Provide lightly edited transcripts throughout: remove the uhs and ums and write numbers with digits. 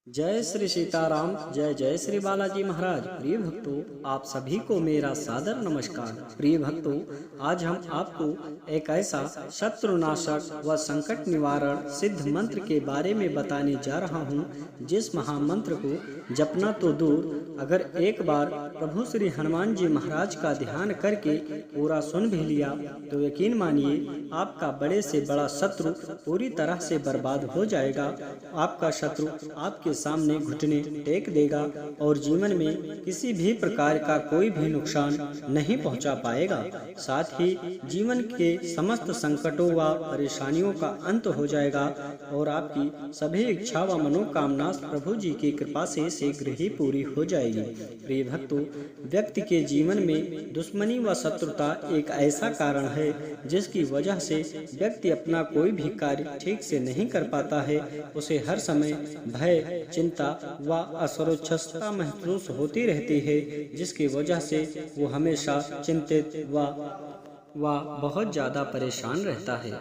जय श्री सीताराम। जय जय श्री बालाजी महाराज। प्रिय भक्तों, आप सभी को मेरा सादर नमस्कार। प्रिय भक्तों, आज हम आपको एक ऐसा शत्रुनाशक व संकट निवारण सिद्ध मंत्र के बारे में बताने जा रहा हूँ, जिस महामंत्र को जपना तो दूर, अगर एक बार प्रभु श्री हनुमान जी महाराज का ध्यान करके पूरा सुन भी लिया तो यकीन मानिए आपका बड़े से बड़ा शत्रु पूरी तरह से बर्बाद हो जाएगा। आपका शत्रु आपके सामने घुटने टेक देगा और जीवन में किसी भी प्रकार का कोई भी नुकसान नहीं पहुंचा पाएगा। साथ ही जीवन के समस्त संकटों व परेशानियों का अंत हो जाएगा और आपकी सभी इच्छा व मनोकामना प्रभु जी की कृपा से शीघ्र ही पूरी हो जाएगी। प्रिय भक्तों, व्यक्ति के जीवन में दुश्मनी व शत्रुता एक ऐसा कारण है जिसकी वजह से व्यक्ति अपना कोई भी कार्य ठीक से नहीं कर पाता है। उसे हर समय भय, चिंता व असुरक्षितता महसूस होती रहती है, जिसकी वजह से वो हमेशा चिंतित व बहुत ज्यादा परेशान रहता है।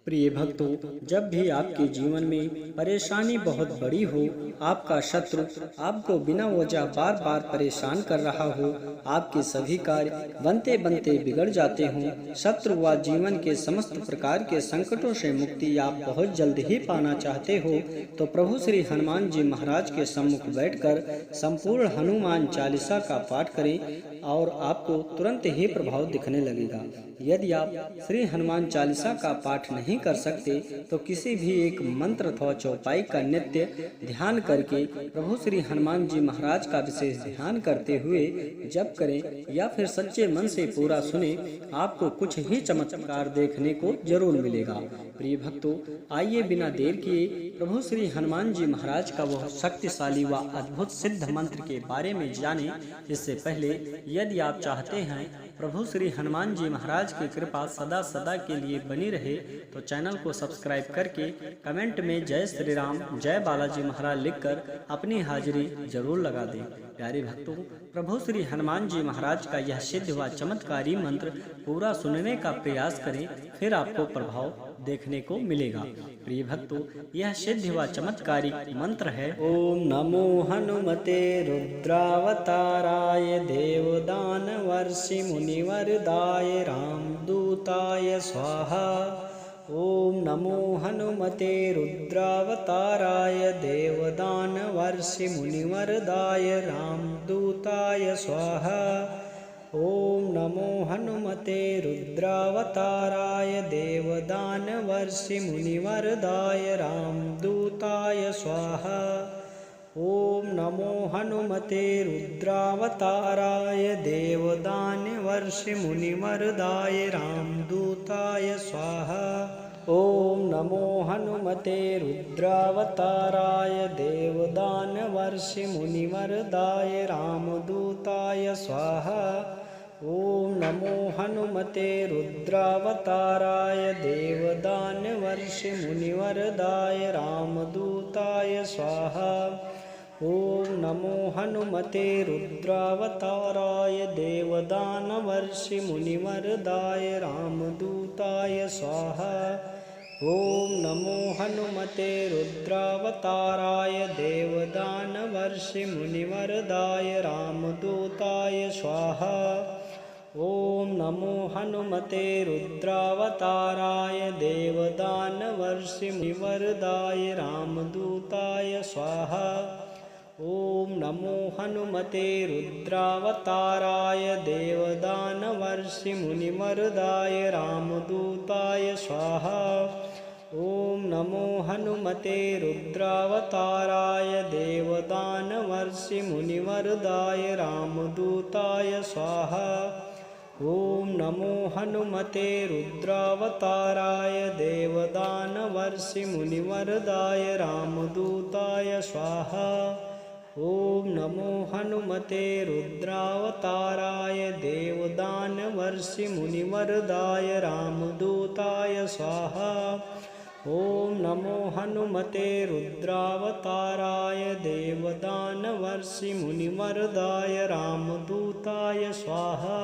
प्रिय भक्तों, जब भी आपके जीवन में परेशानी बहुत बड़ी हो, आपका शत्रु आपको बिना वजह बार बार परेशान कर रहा हो, आपके सभी कार्य बनते बनते बिगड़ जाते हों, शत्रु व जीवन के समस्त प्रकार के संकटों से मुक्ति आप बहुत जल्द ही पाना चाहते हो, तो प्रभु श्री हनुमान जी महाराज के सम्मुख बैठकर संपूर्ण हनुमान चालीसा का पाठ करें और आपको तुरंत ही प्रभाव दिखने लगेगा। यदि आप श्री हनुमान चालीसा का पाठ नहीं कर सकते तो किसी भी एक मंत्र अथवा चौपाई का नित्य ध्यान करके प्रभु श्री हनुमान जी महाराज का विशेष ध्यान करते हुए जप करें या फिर सच्चे मन से पूरा सुने, आपको कुछ ही चमत्कार देखने को जरूर मिलेगा। प्रिय भक्तों, आइए बिना देर किए प्रभु श्री हनुमान जी महाराज का वह शक्तिशाली व अद्भुत सिद्ध मंत्र के बारे में जाने। इससे पहले यदि आप चाहते हैं प्रभु श्री हनुमान जी महाराज की कृपा सदा सदा के लिए बनी रहे तो चैनल को सब्सक्राइब करके कमेंट में जय श्री राम, जय बालाजी महाराज लिखकर अपनी हाजिरी जरूर लगा दें। प्यारे भक्तों, प्रभु श्री हनुमान जी महाराज का यह सिद्ध व चमत्कारी मंत्र पूरा सुनने का प्रयास करें, फिर आपको प्रभाव देखने को मिलेगा। प्रिय भक्तों, यह सिद्ध व चमत्कारी मंत्र है ओम नमो हनुमते रुद्रावताराय देवदानवर्षि मुनिवरदाय रामदूताय स्वाहा। ओम नमो हनुमते रुद्रावताराय देवदानवर्षि मुनिवरदाय रामदूताय स्वाहा। ओम नमो हनुमते रुद्रावताराय देवदानवर्षि मुनिवरदाय रामदूताय स्वाहा। ओम नमो हनुमते रुद्रावताराय देवदानवर्षि मुनिवरदाय रामदूताय स्वाहा। ओम नमो हनुमते रुद्रावताराय देवदानवर्षि मुनिवरदाय रामदूताय स्वाहा। ओम नमो हनुमते रुद्रावताराय देवदानवर्षि मुनिवरदाय रामदूताय स्वाहा। ओम नमो हनुमते रुद्रावताराय देवदानवर्षि मुनिवरदाय रामदूताय स्वाहा। ओम नमो हनुमते रुद्रावताराय देवदानवर्षि मुनिवरदाय रामदूताय स्वाहा। ओम नमो हनुमते रुद्रावताराय देवदानवर्षि मुनिवरदाय रामदूताय स्वाहा। ओम नमो हनुमते रुद्रावताराय देवदानवर्षि मुनिवरदाय रामदूताय स्वाहा। ओम नमो हनुमते रुद्रावताराय देवदानवर्षि मुनिवरदाय रामदूताय स्वाहा। ओम नमो हनुमते रुद्रावताराय देवदानवर्षि मुनिवरदाय रामदूताय स्वाहा। ओम नमो हनुमते रुद्रावताराय देवदानवर्षि मुनिवरदाय रामदूताय स्वाहा। ओम नमो हनुमते रुद्रावताराय देवदानवर्षि मुनिवरदाय रामदूताय स्वाहा।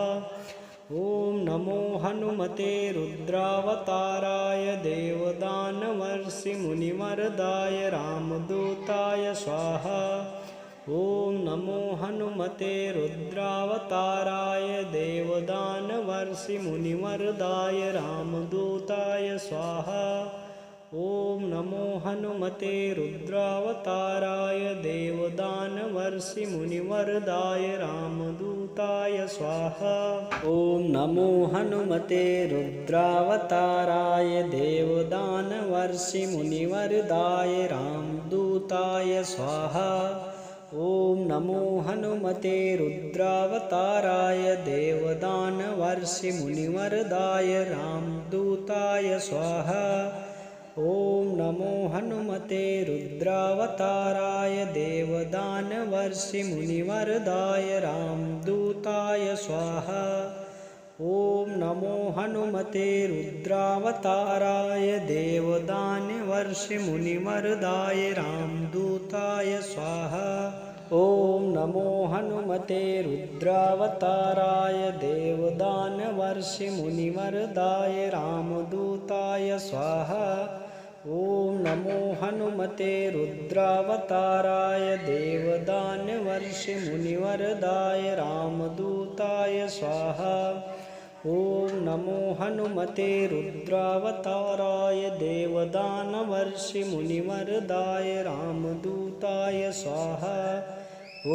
ॐ नमो हनुमते रुद्रावताराय देवदानवर्षिमुनिवरदाय रामदूताय स्वाहा। ॐ नमो हनुमते रुद्रावताराय देवदानवर्षिमुनिवरदाय रामदूताय स्वाहा। ॐ नमो हनुमते रुद्रावताराय देवदानवर्षिमुनिवरदाय रामदूताय स्वाहा। ॐ नमो हनुमते रुद्रावताराय देवदानवर्षिमुनिवरदाय रामदूताय स्वाहा। ॐ नमो हनुमते रुद्रावताराय देवदानवर्षिमुनिवरदाय रामदूताय स्वाहा। ॐ नमो हनुमते रुद्रावताराय देवदानवर्षिमुनिवरदाय रामदूताय स्वाहा। ॐ नमो हनुमते रुद्रावताराय देवदानवर्षिमुनिवरदाय रामदूताय स्वाहा। ॐ नमो हनुमते रुद्रावताराय देवदानवर्षिमुनिवरदाय रामदूताय स्वाहा। ॐ नमो हनुमते रुद्रावताराय देवदानवर्षिमुनिवरदाय रामदूताय स्वाहा। ॐ नमो हनुमते रुद्रावताराय देवदानवर्षिमुनिवरदाय रामदूताय स्वाहा। ॐ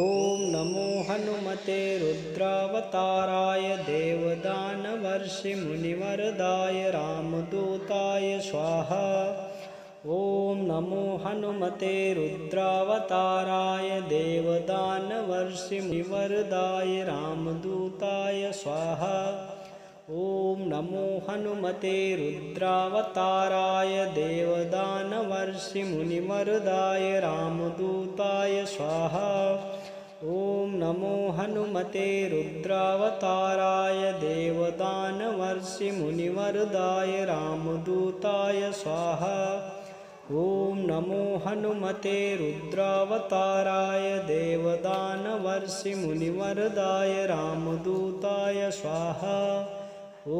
नमो हनुमते रुद्रावताराय देवदानवर्षिमुनिवरदाय रामदूताय स्वाहा। ॐ नमो हनुमते रुद्रावताराय देवदानवर्षिमुनिवरदाय रामदूताय स्वाहा। ॐ नमो हनुमते रुद्रावताराय देवदानवर्षिमुनिवरदाय रामदूताय स्वाहा। ॐ नमो हनुमते रुद्रावताराय देवदानवर्षिमुनिवरदाय रामदूताय स्वाहा। ॐ नमो हनुमते रुद्रावताराय देवदानवर्षिमुनिवरदाय रामदूताय स्वाहा। ॐ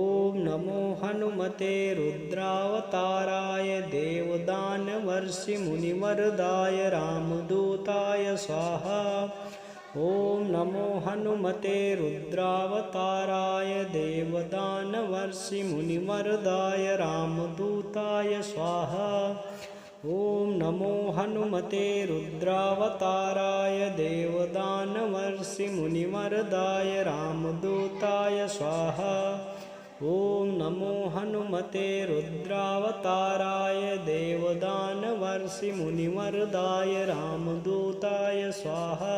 नमो हनुमते रुद्रावताराय देवदानवर्षिमुनिवरदाय रामदूताय स्वाहा। ॐ नमो हनुमते रुद्रावताराय देवदानवर्षिमुनिवरदाय रामदूताय स्वाहा। ॐ नमो हनुमते रुद्रावताराय देवदानवर्षिमुनिवरदाय रामदूताय स्वाहा। ॐ नमो हनुमते रुद्रावताराय देवदानवर्षिमुनिवरदाय रामदूताय स्वाहा।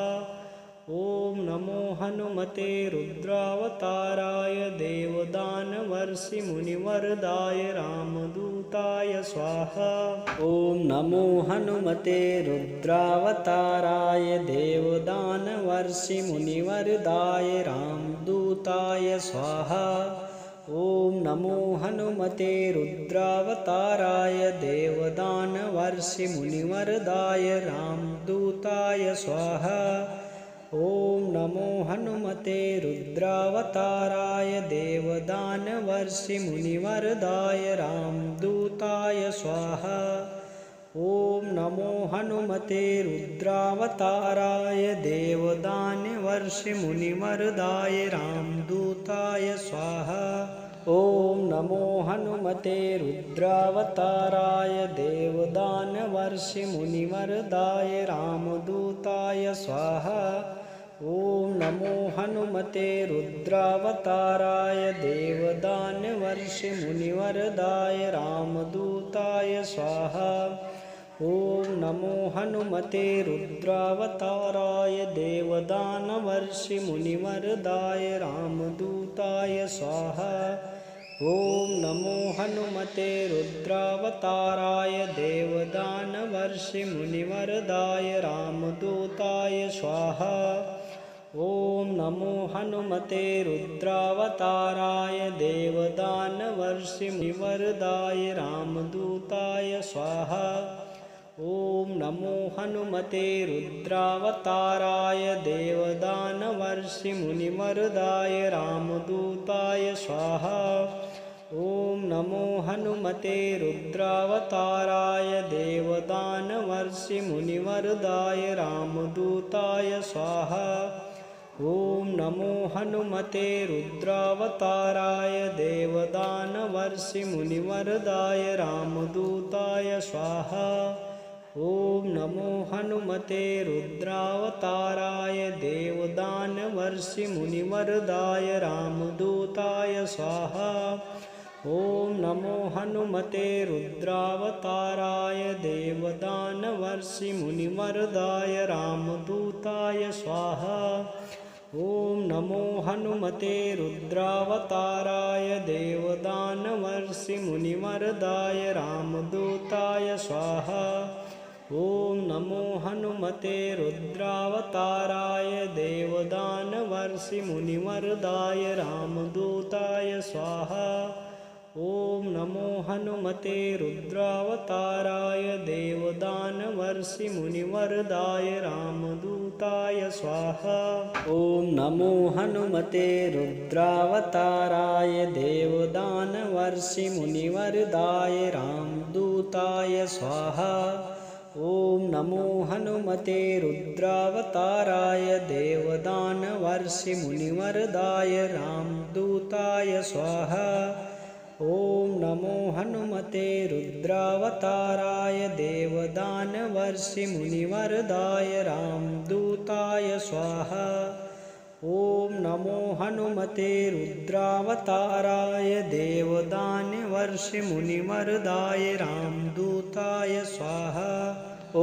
ॐ नमो हनुमते रुद्रावताराय देवदानवर्षिमुनिवरदाय रामदूताय स्वाहा। ॐ नमो हनुमते रुद्रावताराय देवदानवर्षिमुनिवरदाय रामदूताय स्वाहा। ॐ नमो हनुमते रुद्रावताराय देवदानवर्षिमुनिवरदाय रामदूताय स्वाहा। ॐ नमो हनुमते रुद्रावताराय देवदानवर्षिमुनिवरदाय रामदूताय स्वाहा। ॐ नमो हनुमते रुद्रावताराय देवदानवर्षिमुनिवरदाय रामदूताय स्वाहा। ॐ नमो हनुमते रुद्रावताराय देवदानवर्षिमुनिवरदाय रामदूताय स्वाहा। ॐ नमो हनुमते रुद्रावताराय देवदानवर्षिमुनिवरदाय रामदूताय स्वाहा। ॐ नमो हनुमते रुद्रावताराय देवदानवर्षिमुनिवरदाय रामदूताय स्वाहा। ॐ नमो हनुमते रुद्रावताराय देवदानवर्षिमुनिवरदाय रामदूताय स्वाहा। ॐ नमो हनुमते रुद्रावताराय देवदानवर्षिमुनिवरदाय रामदूताय स्वाहा। ॐ नमो हनुमते रुद्रावताराय देवदानवर्षिमुनिमरुदाय रामदूताय स्वाहा। ॐ नमो हनुमते रुद्रावताराय देवदानवर्षिमुनिमरुदाय रामदूताय स्वाहा। ॐ नमो हनुमते रुद्रावताराय देवदानवर्षिमुनिमरुदाय रामदूताय स्वाहा। ॐ नमो हनुमते रुद्रावताराय देवदानवर्षिमुनिमरुदाय रामदूताय स्वाहा। ॐ नमो हनुमते रुद्रावताराय देवदानवर्षिमुनिमरुदाय रामदूताय स्वाहा। ॐ नमो हनुमते रुद्रावताराय देवदानवर्षिमुनिमरुदाय रामदूताय स्वाहा। ॐ नमो हनुमते रुद्रावताराय देवदानवर्षिमुनिमरुदाय रामदूताय स्वाहा। ॐ नमो हनुमते रुद्रावताराय देवदानवर्षिमुनिमरुदाय रामदूताय स्वाहा। ॐ नमो हनुमते रुद्रावताराय देवदानवर्षिमुनिमरुदाय रामदूताय स्वाहा। ॐ नमो हनुमते रुद्रावताराय देवदानवर्षिमुनिमरुदाय रामदूताय स्वाहा। ॐ नमो हनुमते रुद्रावताराय देवदानवर्षिमुनिमरुदाय रामदूताय स्वाहा। ॐ नमो हनुमते रुद्रावताराय देवदानवर्षिमुनिमरुदाय रामदूताय स्वाहा। ॐ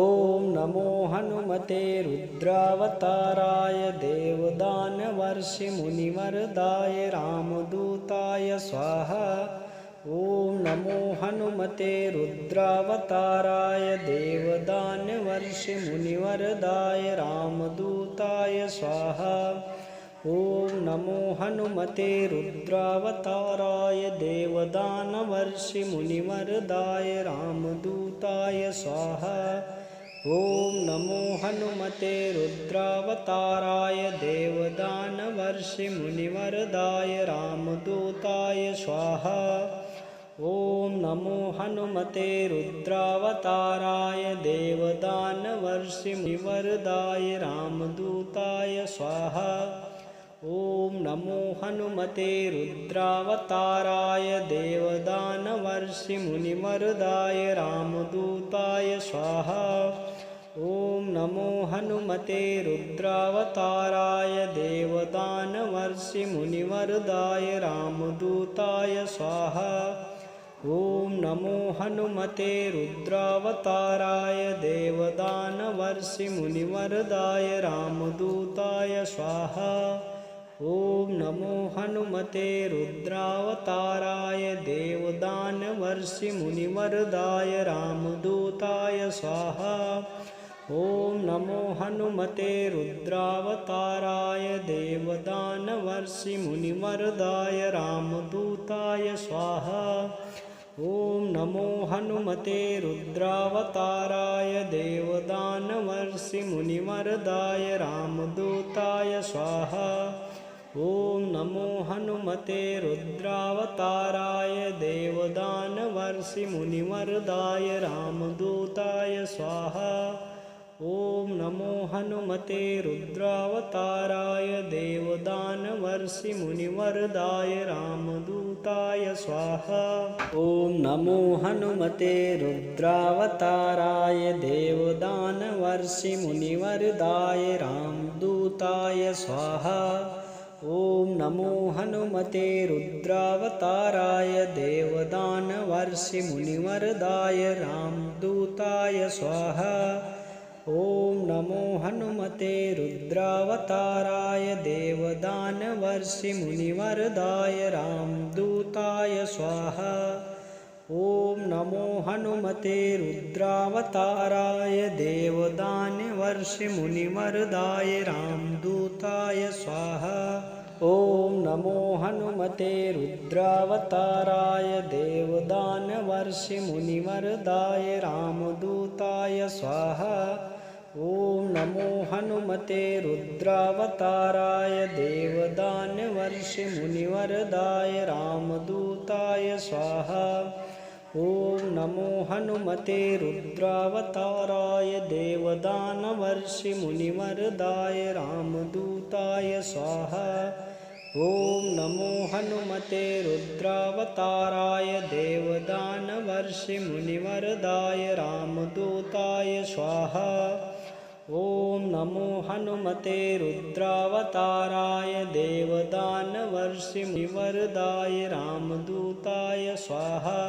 नमो हनुमते रुद्रावताराय देवदानवर्षिमुनिमरुदाय रामदूताय स्वाहा। ॐ नमो हनुमते रुद्रावताराय देवदानवर्षिमुनिमरुदाय रामदूताय स्वाहा। ॐ नमो हनुमते रुद्रावताराय देवदानवर्षिमुनिमरुदाय रामदूताय स्वाहा। ॐ नमो हनुमते रुद्रावताराय देवदानवर्षिमुनिमरुदाय रामदूताय स्वाहा। ॐ नमो हनुमते रुद्रावताराय देवदानवर्षिमुनिमरुदाय रामदूताय स्वाहा। ॐ नमो हनुमते रुद्रावताराय देवदानवर्षिमुनिमरुदाय रामदूताय स्वाहा। ॐ नमो हनुमते रुद्रावताराय देवदानवर्षिमुनिमरुदाय रामदूताय स्वाहा। ॐ नमो हनुमते रुद्रावताराय देवदानवर्षिमुनिमरुदाय रामदूताय स्वाहा। ॐ नमो हनुमते रुद्रावताराय देवदानवर्षिमुनिमरुदाय रामदूताय स्वाहा। ॐ नमो हनुमते रुद्रावताराय देवदानवर्षिमुनिमरुदाय रामदूताय स्वाहा। ॐ नमो हनुमते रुद्रावताराय देवदानवर्षिमुनिमरुदाय रामदूताय स्वाहा। ॐ नमो हनुमते रुद्रावताराय देवदानवर्षिमुनिमरुदाय रामदूताय स्वाहा। ॐ नमो हनुमते रुद्रावताराय देवदानवर्षिमुनिमरुदाय रामदूताय स्वाहा। ॐ नमो हनुमते रुद्रावताराय देवदानवर्षिमुनिमरुदाय रामदूताय स्वाहा। ॐ नमो हनुमते रुद्रावताराय देवदानवर्षिमुनिमरुदाय रामदूताय स्वाहा। ॐ नमो हनुमते रुद्रावताराय देवदानवर्षिमुनिमरुदाय रामदूताय स्वाहा। ॐ नमो हनुमते रुद्रावताराय देवदानवर्षिमुनिमरुदाय रामदूताय स्वाहा। ॐ नमो हनुमते रुद्रावताराय देवदानवर्षिमुनिवरदाय रामदूताय स्वाहा। ॐ नमो हनुमते रुद्रावताराय देवदानवर्षिमुनिवरदाय रामदूताय स्वाहा। ॐ नमो हनुमते रुद्रावताराय देवदानवर्षिमुनिवरदाय रामदूताय स्वाहा। ॐ नमो हनुमते रुद्रावताराय देवदानवर्षिमुनिवरदाय रामदूताय स्वाहा। ॐ नमो हनुमते रुद्रावताराय देवदानवर्षिमुनिवरदाय रामदूताय स्वाहा।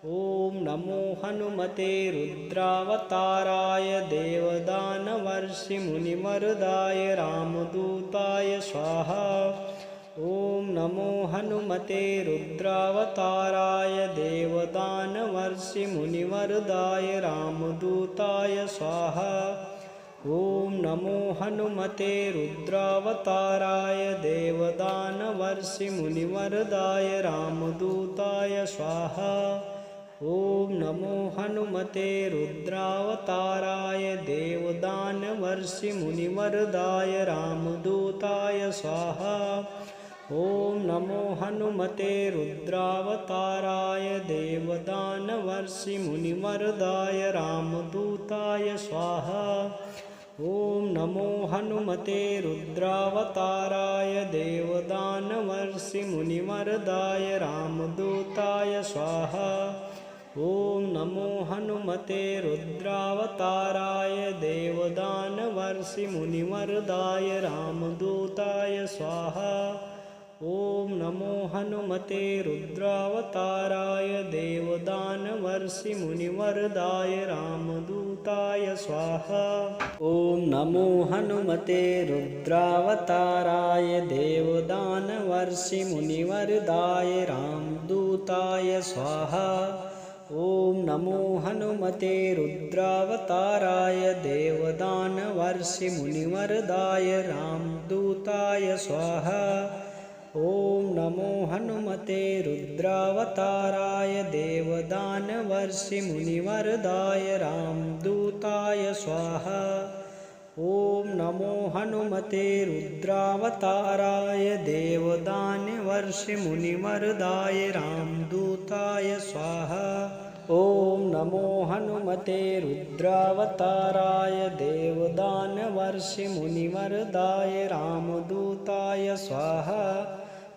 ॐ नमो हनुमते रुद्रावताराय देवदानवर्षिमुनिवरदाय रामदूताय स्वाहा। ॐ नमो हनुमते रुद्रावताराय देवदानवर्षिमुनिवरदाय रामदूताय स्वाहा। ॐ नमो हनुमते रुद्रावताराय देवदानवर्षिमुनिवरदाय रामदूताय स्वाहा। ॐ नमो हनुमते रुद्रावताराय देवदानवर्षिमुनिवरदाय रामदूताय स्वाहा। ॐ नमो हनुमते रुद्रावताराय देवदानवर्षिमुनिवरदाय रामदूताय स्वाहा। ॐ नमो हनुमते रुद्रावताराय देवदानवर्षिमुनिवरदाय रामदूताय स्वाहा। ॐ नमो हनुमते रुद्रावताराय देवदानवर्षिमुनिवरदाय रामदूताय स्वाहा। ॐ नमो हनुमते रुद्रावताराय देवदानवर्षिमुनिवरदाय रामदूताय स्वाहा। ॐ नमो हनुमते रुद्रावताराय देवदानवर्षिमुनिवरदाय रामदूताय स्वाहा। ॐ नमो हनुमते रुद्रावताराय देवदानवर्षिमुनिवरदाय रामदूताय स्वाहा। ॐ नमो हनुमते रुद्रावताराय देवदानवर्षिमुनिवरदाय रामदूताय स्वाहा। ॐ नमो हनुमते रुद्रावताराय देवदानवर्षिमुनिवरदाय रामदूताय स्वाहा। ॐ नमो हनुमते रुद्रावताराय देवदानवर्षिमुनिवरदाय रामदूताय स्वाहा।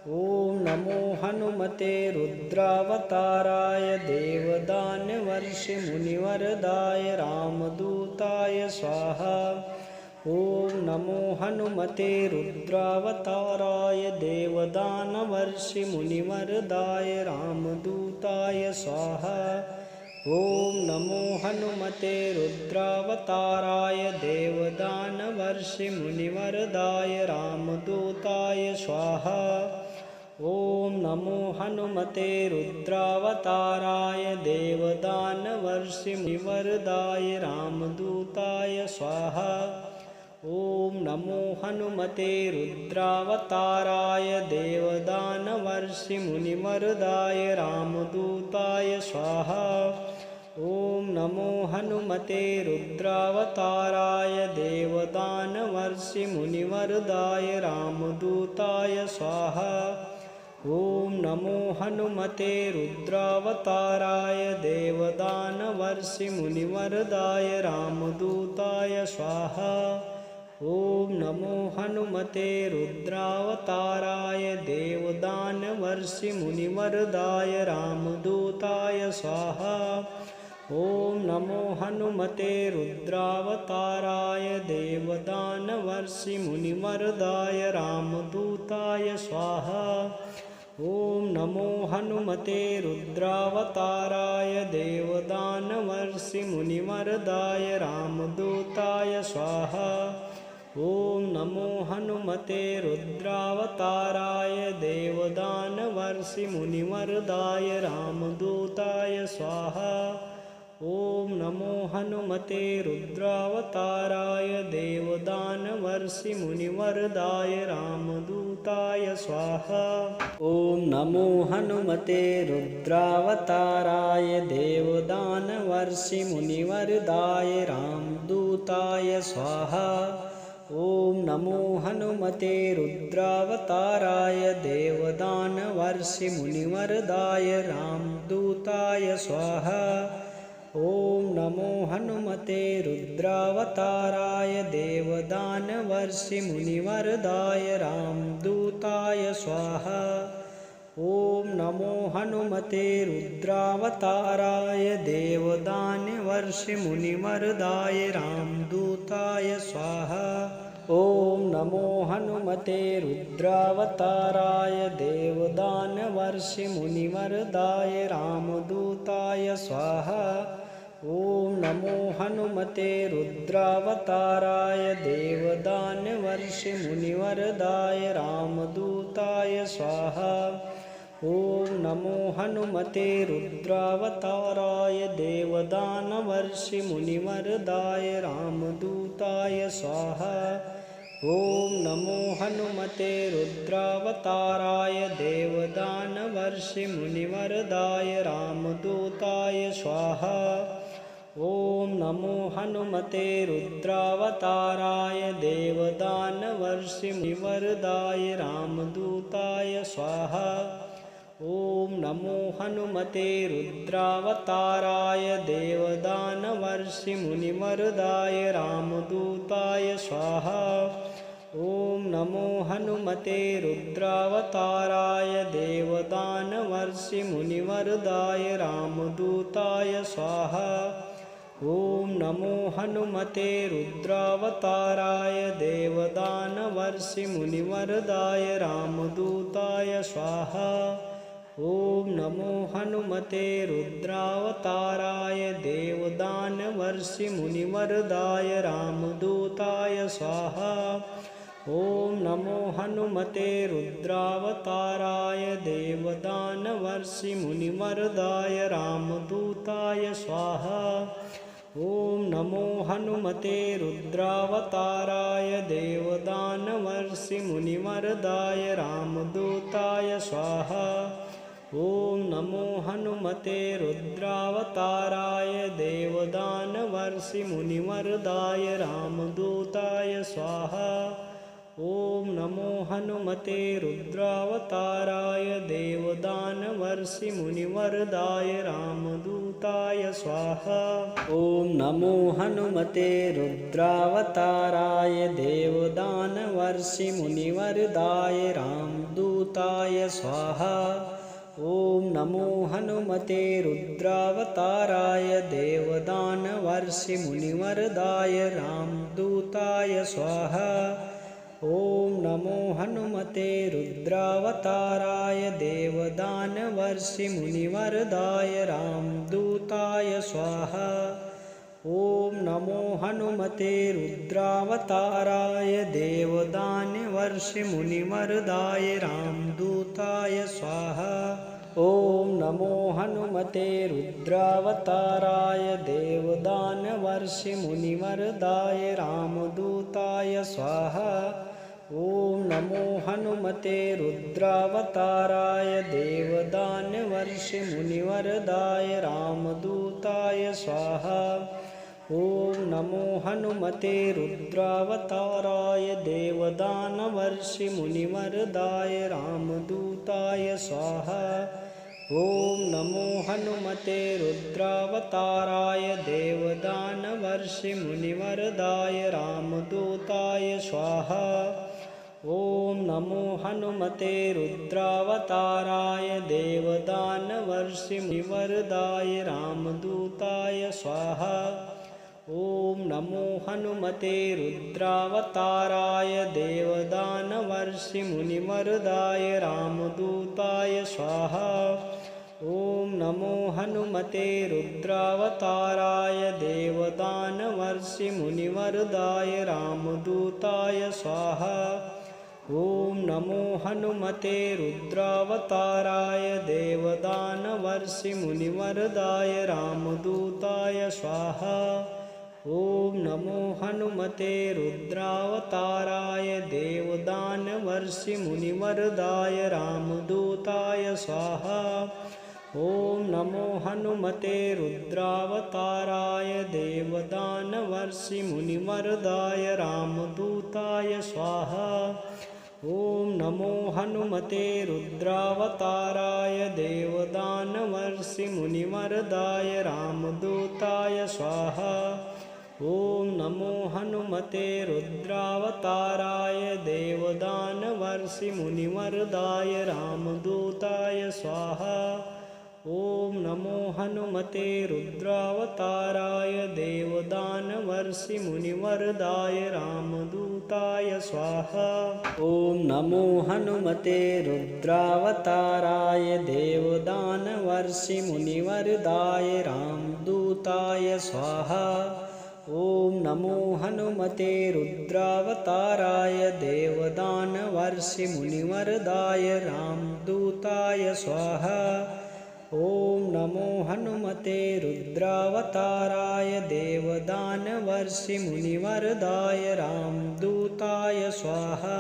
ॐ नमो हनुमते रुद्रावताराय देवदानवर्षिमुनिवरदाय रामदूताय स्वाहा। ॐ नमो हनुमते रुद्रावताराय देवदानवर्षिमुनिवरदाय रामदूताय स्वाहा। ॐ नमो हनुमते रुद्रावताराय देवदानवर्षिमुनिवरदाय रामदूताय स्वाहा। ॐ नमो हनुमते रुद्रावताराय देवदानवर्षिमुनिवरदाय रामदूताय स्वाहा। ॐ नमो हनुमते रुद्रावताराय देवदानवर्षिमुनिवरदाय रामदूताय स्वाहा। ॐ नमो हनुमते रुद्रावताराय देवदानवर्षिमुनिवरदाय रामदूताय स्वाहा। ॐ नमो हनुमते रुद्रावताराय देवदानवर्षिमुनिवरदाय रामदूताय स्वाहा। ॐ नमो हनुमते रुद्रावताराय देवदानवर्षिमुनिवरदाय रामदूताय स्वाहा। ॐ नमो हनुमते रुद्रावताराय देवदानवर्षिमुनिवरदाय रामदूताय स्वाहा। ॐ नमो हनुमते रुद्रावताराय देवदानवर्षिमुनिवरदाय रामदूताय स्वाहा। ॐ नमो हनुमते रुद्रावताराय देवदानवर्षिमुनिवरदाय रामदूताय स्वाहा। ॐ नमो हनुमते रुद्रावताराय देवदानवर्षिमुनिवरदाय रामदूताय रामदूताय स्वाहा। ॐ नमो हनुमते रुद्रावताराय देवदानवर्षिमुनिवरदाय रामदूताय स्वाहा। ॐ नमो हनुमते रुद्रावताराय देवदानवर्षिमुनिवरदाय रामदूताय स्वाहा। ॐ नमो हनुमते रुद्रावताराय देवदानवर्षिमुनिवरदाय रामदूताय स्वाहा। ॐ नमो हनुमते रुद्रावताराय देवदानवर्षिमुनिवरदाय रामदूताय स्वाहा। ॐ नमो हनुमते रुद्रावताराय देवदानवर्षिमुनिवरदाय रामदूताय स्वाहा। ॐ नमो हनुमते रुद्रावताराय देवदानवर्षिमुनिवरदाय रामदूताय स्वाहा। ॐ नमो हनुमते रुद्रावताराय देवदानवर्षिमुनिवरदाय रामदूताय स्वाहा। ॐ नमो हनुमते रुद्रावताराय देवदानवर्षिमुनिवरदाय रामदूताय स्वाहा। ॐ नमो हनुमते रुद्रावताराय देवदानवर्षिमुनिवरदाय रामदूताय स्वाहा। ॐ नमो हनुमते रुद्रावताराय देवदानवर्षिमुनिवरदाय रामदूताय स्वाहा। ॐ नमो हनुमते रुद्रावताराय देवदानवर्षिमुनिवरदाय रामदूताय स्वाहा। ॐ नमो हनुमते रुद्रावताराय देवदानवर्षिमुनिवरदाय रामदूताय स्वाहा। ॐ नमो हनुमते रुद्रावताराय देवदानवर्षिमुनिवरदाय रामदूताय स्वाहा। ॐ नमो हनुमते रुद्रावताराय देवदानवर्षिमुनिवरदाय रामदूताय स्वाहा। ॐ नमो हनुमते रुद्रावताराय देवदानवर्षिमुनिवरदाय रामदूताय स्वाहा। ॐ नमो हनुमते रुद्रावताराय देवदानवर्षिमुनिवरदाय रामदूताय स्वाहा। ॐ नमो हनुमते रुद्रावताराय देवदानवर्षिमुनिवरदाय रामदूताय स्वाहा। ॐ नमो हनुमते रुद्रावताराय देवदानवर्षिमुनिवरदाय रामदूताय स्वाहा। ॐ नमो हनुमते रुद्रावताराय देवदानवर्षिमुनिवरदाय रामदूताय स्वाहा। ॐ नमो हनुमते रुद्रावताराय देवदानवर्षिमुनिवरदाय रामदूताय स्वाहा। ॐ नमो हनुमते रुद्रावताराय देवदानवर्षिमुनिवरदाय रामदूताय स्वाहा। ॐ नमो हनुमते रुद्रावताराय देवदानवर्षिमुनिवरदाय रामदूताय स्वाहा। ॐ नमो हनुमते रुद्रावताराय देवदानवर्षिमुनिवरदाय रामदूताय स्वाहा। ॐ नमो हनुमते रुद्रावताराय देवदानवर्षिमुनिवरदाय रामदूताय स्वाहा। ॐ नमो हनुमते रुद्रावताराय देवदानवर्षिमुनिवरदाय रामदूताय स्वाहा। ॐ नमो हनुमते रुद्रावताराय देवदानवर्षिमुनिवरदाय रामदूताय स्वाहा। ॐ नमो हनुमते रुद्रावताराय देवदानवर्षिमुनिवरदाय रामदूताय स्वाहा। ॐ नमो हनुमते रुद्रावताराय देवदानवर्षिमुनिवरदाय रामदूताय स्वाहा। ॐ नमो हनुमते रुद्रावताराय देवदानवर्षिमुनिवरदाय रामदूताय स्वाहा। ओम नमो हनुमते रुद्रावताराय देवदानवर्षि मुनिवरदाय रामदूताय स्वाहा। ओम नमो हनुमते रुद्रावताराय देवदानवर्षि मुनिवरदाय रामदूताय स्वाहा। ओम नमो हनुमते रुद्रावताराय देवदानवर्षि मुनिवरदाय रामदूताय स्वाहा। ओम नमो हनुमते रुद्रावताराय देवदानवर्षि मुनिवरदाय रामदूताय स्वाहा। ओम नमो हनुमते रुद्रावताराय देवदानवर्षि मुनिवरदाय रामदूताय स्वाहा। ओम नमो हनुमते रुद्रावताराय देवदानवर्षि मुनिवरदाय रामदूताय स्वाहा। ओम नमो हनुमते रुद्रावताराय देवदानवर्षि मुनिवरदाय रामदूताय स्वाहा। ओम नमो हनुमते रुद्रावताराय देवदानवर्षि मुनिवरदाय रामदूताय स्वाहा।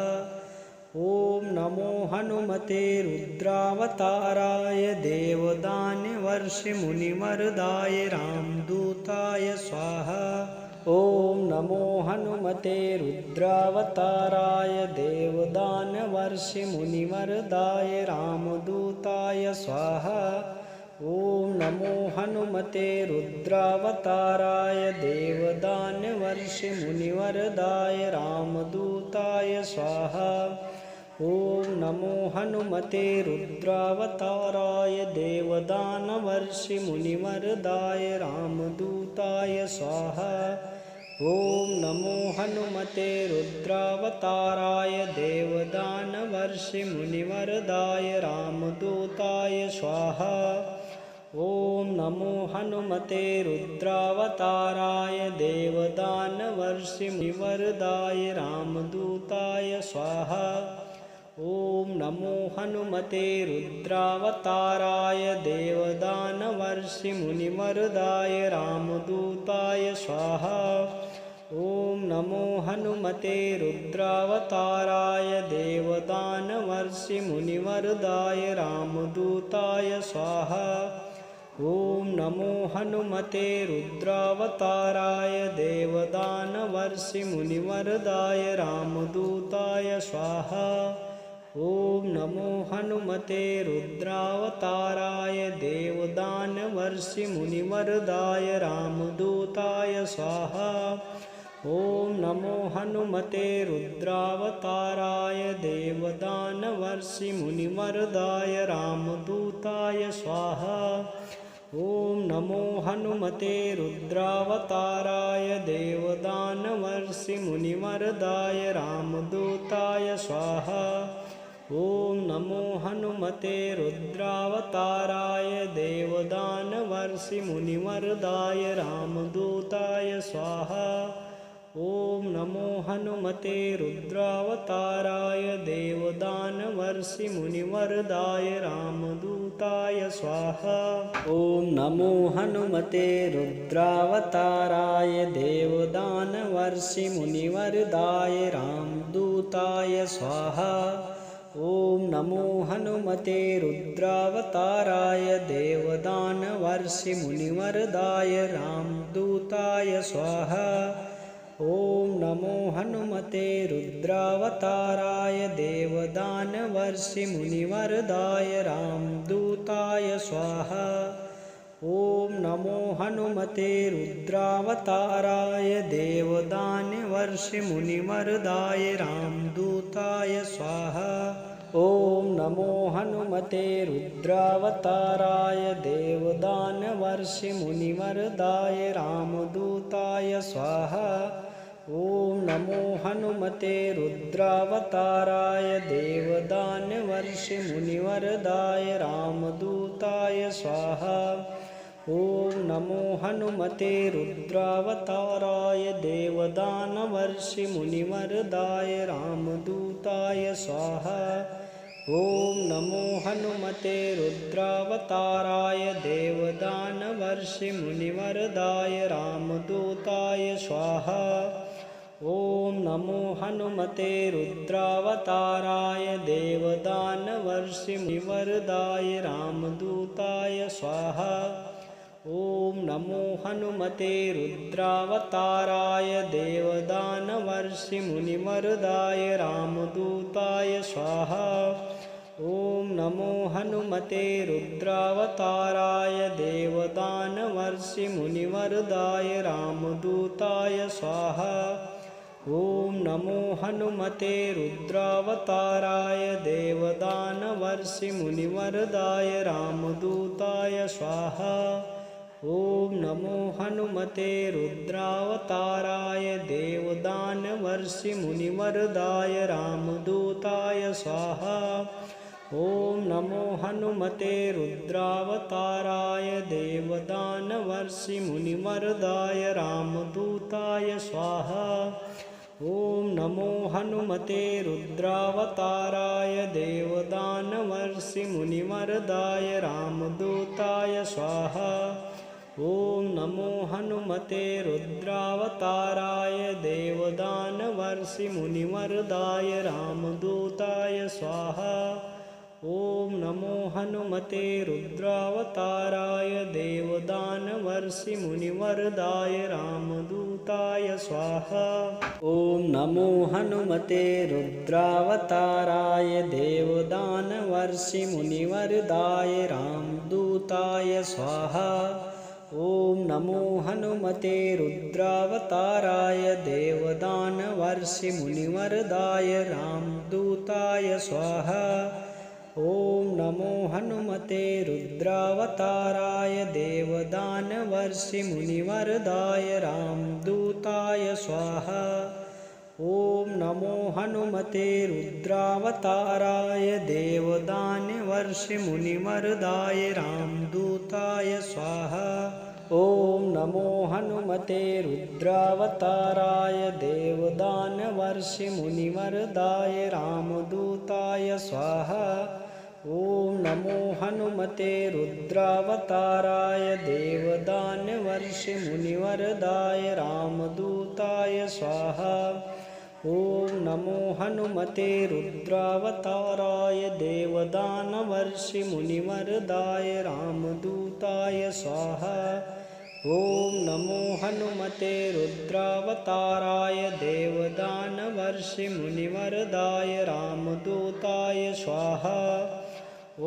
ओम नमो हनुमते रुद्रावताराय देवदानवर्षि मुनिवरदाय रामदूताय स्वाहा। ओम नमो हनुमते रुद्रावताराय देवदानवर्षि मुनिवरदाय रामदूताय स्वाहा। ओम नमो हनुमते रुद्रावताराय देवदानवर्षि मुनिवरदाय रामदूताय स्वाहा। ओम नमो हनुमते रुद्रावताराय देवदानवर्षि मुनिवरदाय रामदूताय स्वाहा। ओम नमो हनुमते रुद्रावताराय देवदानवर्षि मुनिवरदाय रामदूताय स्वाहा। ओम नमो हनुमते रुद्रावताराय देवदानवर्षि मुनिवरदाय रामदूताय स्वाहा। ओम नमो हनुमते रुद्रावताराय देवदानवर्षि मुनिवरदाय रामदूताय स्वाहा। ओम नमो हनुमते रुद्रावताराय देवदानवर्षि मुनिवरदाय रामदूताय स्वाहा। ओम नमो हनुमते रुद्रावताराय देवदानवर्षि मुनिवरदाय रामदूताय स्वाहा। ओम नमो हनुमते रुद्रावताराय देवदानवर्षि मुनिवरदाय रामदूताय स्वाहा। ओम नमो हनुमते रुद्रावताराय देवदानवर्षि मुनिवरदाय रामदूताय स्वाहा। ओम नमो हनुमते रुद्रावताराय देवदानवर्षि मुनिवरदाय रामदूताय स्वाहा। ओम नमो हनुमते रुद्रावताराय देवदानवर्षि मुनिवरदाय रामदूताय स्वाहा। ओम नमो हनुमते रुद्रावताराय देवदानवर्षि मुनिवरदाय रामदूताय स्वाहा। ओम नमो हनुमते रुद्रावताराय देवदानवर्षि मुनिवरदाय रामदूताय स्वाहा। ओम नमो हनुमते रुद्रावताराय देवदानवर्षि मुनिवरदाय रामदूताय स्वाहा। ओम नमो हनुमते रुद्रावताराय देवदानवर्षि मुनिवरदाय रामदूताय स्वाहा। ओम नमो हनुमते रुद्रावताराय देवदानवर्षि मुनिवरदाय रामदूताय स्वाहा। ओम नमो हनुमते रुद्रावताराय देवदानवर्षि मुनिवरदाय रामदूताय स्वाहा। ओम नमो हनुमते रुद्रावताराय देवदानवर्षि मुनिवरदाय रामदूताय स्वाहा। ओम नमो हनुमते रुद्रावताराय देवदानवर्षि मुनिवरदाय रामदूताय स्वाहा। ॐ नमो हनुमते रुद्रावताराय देवदानवर्षिमुनिवरदाय रामदूताय स्वाहा। ॐ नमो हनुमते रुद्रावताराय देवदानवर्षिमुनिवरदाय रामदूताय स्वाहा। ॐ नमो हनुमते रुद्रावताराय देवदानवर्षिमुनिवरदाय रामदूताय स्वाहा। ॐ नमो हनुमते रुद्रावताराय देवदानवर्षिमुनिवरदाय रामदूताय स्वाहा। ॐ नमो हनुमते रुद्रावताराय देवदानवर्षिमुनिवरदाय रामदूताय स्वाहा। ॐ नमो हनुमते रुद्रावताराय देवदानवर्षिमुनिवरदाय रामदूताय स्वाहा। ॐ नमो हनुमते रुद्रावताराय देवदानवर्षिमुनिवरदाय रामदूताय स्वाहा। ॐ नमो हनुमते रुद्रावताराय देवदानवर्षिमुनिवरदाय रामदूताय स्वाहा। ॐ नमो हनुमते रुद्रावताराय देवदानवर्षिमुनिवरदाय रामदूताय स्वाहा। ॐ नमो हनुमते रुद्रावताराय देवदानवर्षिमुनिवरदाय रामदूताय स्वाहा। ॐ नमो हनुमते रुद्रावताराय देवदानवर्षिमुनिवरदाय रामदूताय स्वाहा। ॐ नमो हनुमते रुद्रावताराय देवदानवर्षिमुनिवरदाय रामदूताय स्वाहा। ॐ नमो हनुमते रुद्रावताराय देवदानवर्षिमुनिवरदाय रामदूताय स्वाहा। ॐ नमो हनुमते रुद्रावताराय देवदानवर्षिमुनिवरदाय रामदूताय स्वाहा। ॐ नमो हनुमते रुद्रावताराय देवदानवर्षिमुनिवरदाय रामदूताय स्वाहा। ॐ नमो हनुमते रुद्रावताराय देवदानवर्षिमुनिवरदाय रामदूताय स्वाहा। ॐ नमो हनुमते रुद्रावताराय देवदानवर्षिमुनिवरदाय रामदूताय स्वाहा। ॐ नमो हनुमते रुद्रावताराय देवदानवर्षिमुनिवरदाय रामदूताय स्वाहा। ॐ